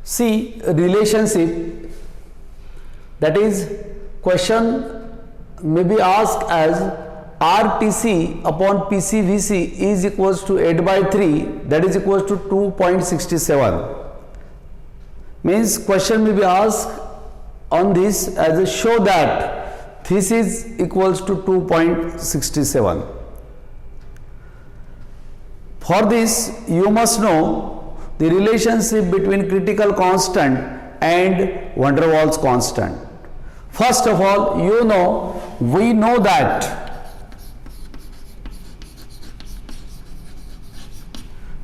See, relationship, that is, question may be asked as RTC upon PCVC is equals to 8 by 3, that is equals to 2.67. Means question may be asked on this as a show that this is equals to 2.67. For this, you must know the relationship between critical constant and van der Waals constant. First of all, we know that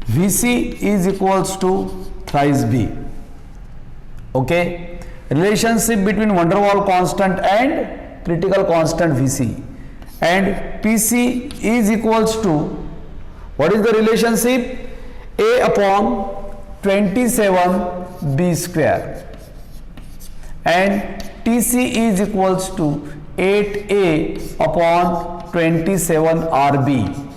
Vc is equals to thrice B. Okay, relationship between van der Waals constant and critical constant Vc, and Pc is equals to, what is the relationship? A upon 27 B square, and Tc is equals to 8A upon 27 RB.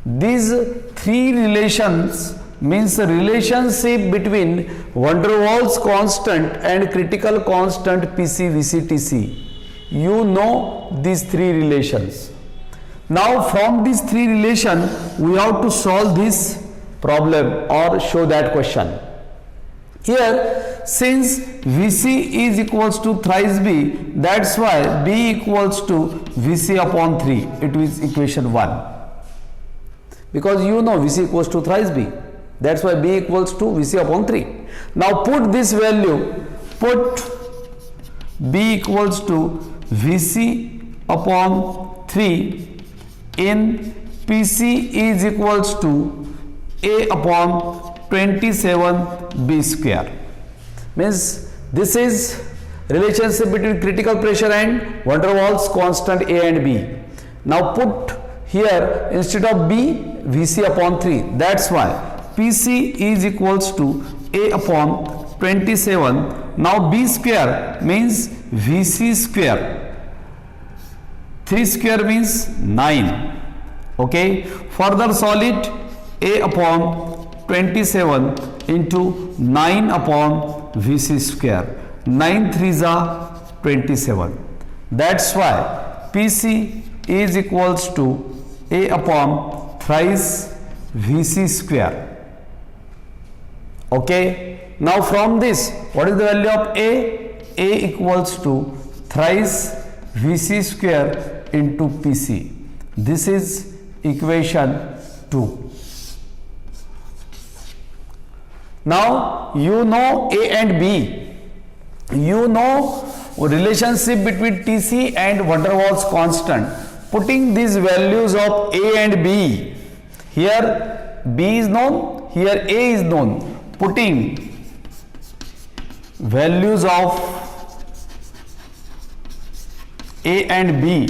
These three relations means the relationship between van der Waals constant and critical constant Pc, Vc, Tc. You know these three relations. Now from these three relations we have to solve this problem or show that question. Here, since Vc is equals to thrice B, that's why B equals to Vc upon 3. It is equation 1. Because Vc equals to thrice B. That's why B equals to Vc upon 3. Now put this value, put B equals to Vc upon 3 in Pc is equals to A upon 27 B square. Means this is relationship between critical pressure and van der Waals constant A and B. Now put here instead of B, Vc upon 3. That's why Pc is equals to A upon 27. Now B square means Vc square. 3 square means 9. Okay. Further solve it. A upon 27 into 9 upon Vc square. 9 3s are 27. That's why Pc is equals to A upon thrice Vc square. Okay. Now from this, what is the value of A? A equals to thrice Vc square into Pc. This is equation 2. Now you know A and B. You know relationship between Tc and van der Waals constant. Putting these values of A and B, here B is known, here A is known. Putting values of A and B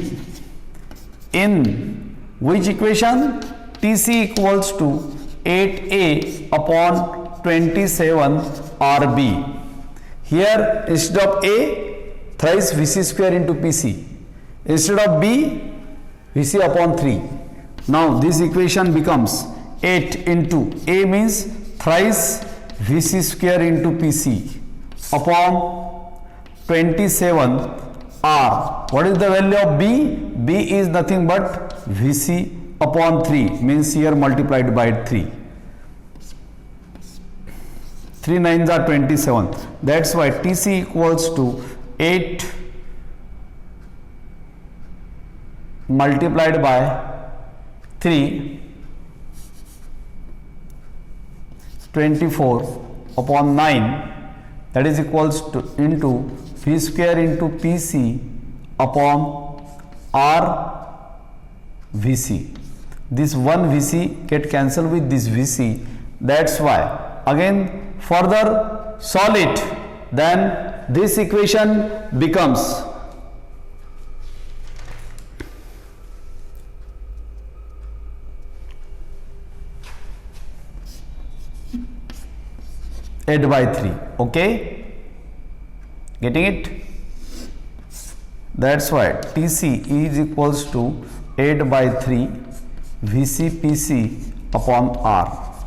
in which equation? Tc equals to 8A upon 27 RB. Here instead of A, thrice Vc square into Pc. Instead of B, Vc upon 3. Now this equation becomes 8 into A means thrice Vc square into Pc upon 27 R. What is the value of B? B is nothing but Vc upon 3 means here multiplied by 3. 3 9s are 27. That's why Tc equals to 8 multiplied by 3, 24 upon 9, that is equals to into V square into Pc upon R Vc. This one Vc get cancelled with this Vc. That's why again further solve it, then this equation becomes 8 by 3. Okay, getting it? That's why Tc is equals to 8 by 3 VCPC upon R.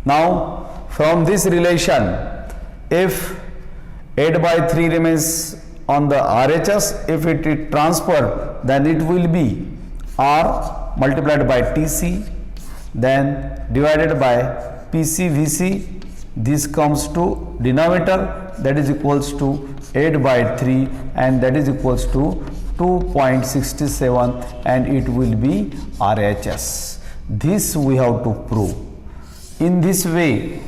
Now from this relation if 8 by 3 remains on the RHS, if it is transferred, then it will be R multiplied by TC, then divided by PCVC. This comes to denominator, that is equals to 8 by 3, and that is equals to 2.67, and it will be RHS. This we have to prove. In this way,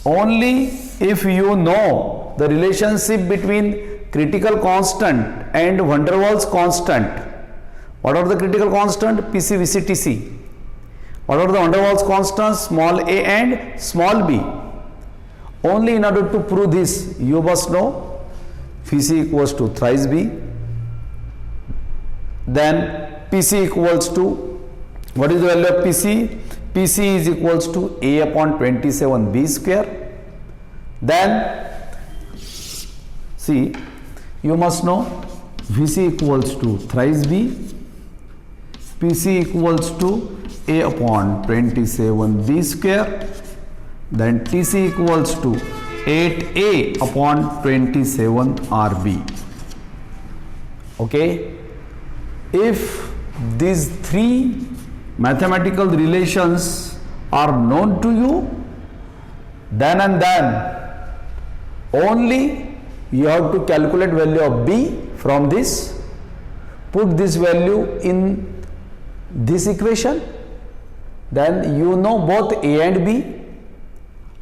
only if you know the relationship between critical constant and van der Waals constant. What are the critical constant? PC, VC, TC. What are the van der Waals constants? Small a and small b. Only in order to prove this, you must know Vc equals to thrice b. Then PC equals to, what is the value of PC? PC is equals to a upon 27 b square. Then see, you must know Vc equals to thrice b, PC equals to a upon 27 b square, then TC equals to 8a upon 27 rb. Okay, if these three mathematical relations are known to you, then and then only you have to calculate value of b from this, put this value in this equation, then you know both a and b.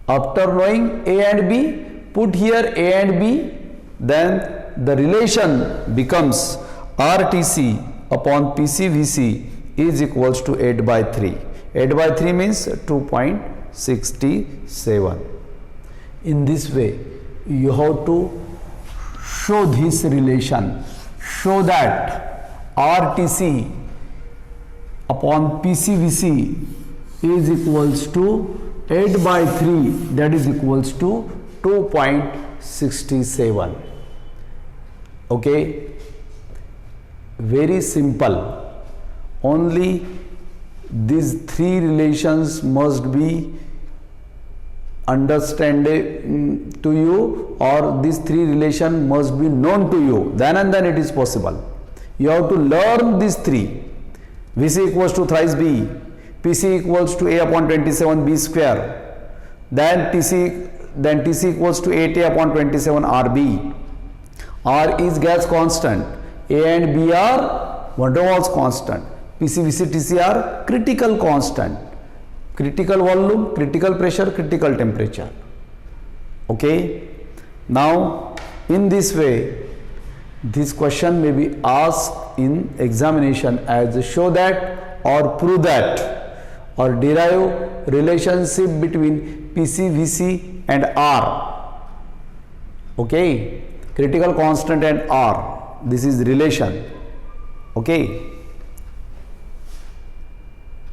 After knowing a and b, put here a and b, then the relation becomes RTC upon PCVC is equals to 8 by 3. 8 by 3 means 2.67. In this way, you have to show this relation, show that RTC upon PCVC is equals to 8 by 3, that is equals to 2.67. Okay, very simple. Only these three relations must be understanding to you, or these three relations must be known to you, then and then it is possible. You have to learn these three. Vc equals to thrice b, PC equals to a upon 27 b square, then TC equals to 8a upon 27 rb. R is gas constant, a and b are van der Waals constant, PC, VC, TC are critical constant, critical volume, critical pressure, critical temperature. Okay, now in this way this question may be asked in examination as show that or prove that or derive relationship between PC, VC and R. Okay, critical constant and R, this is relation. Okay.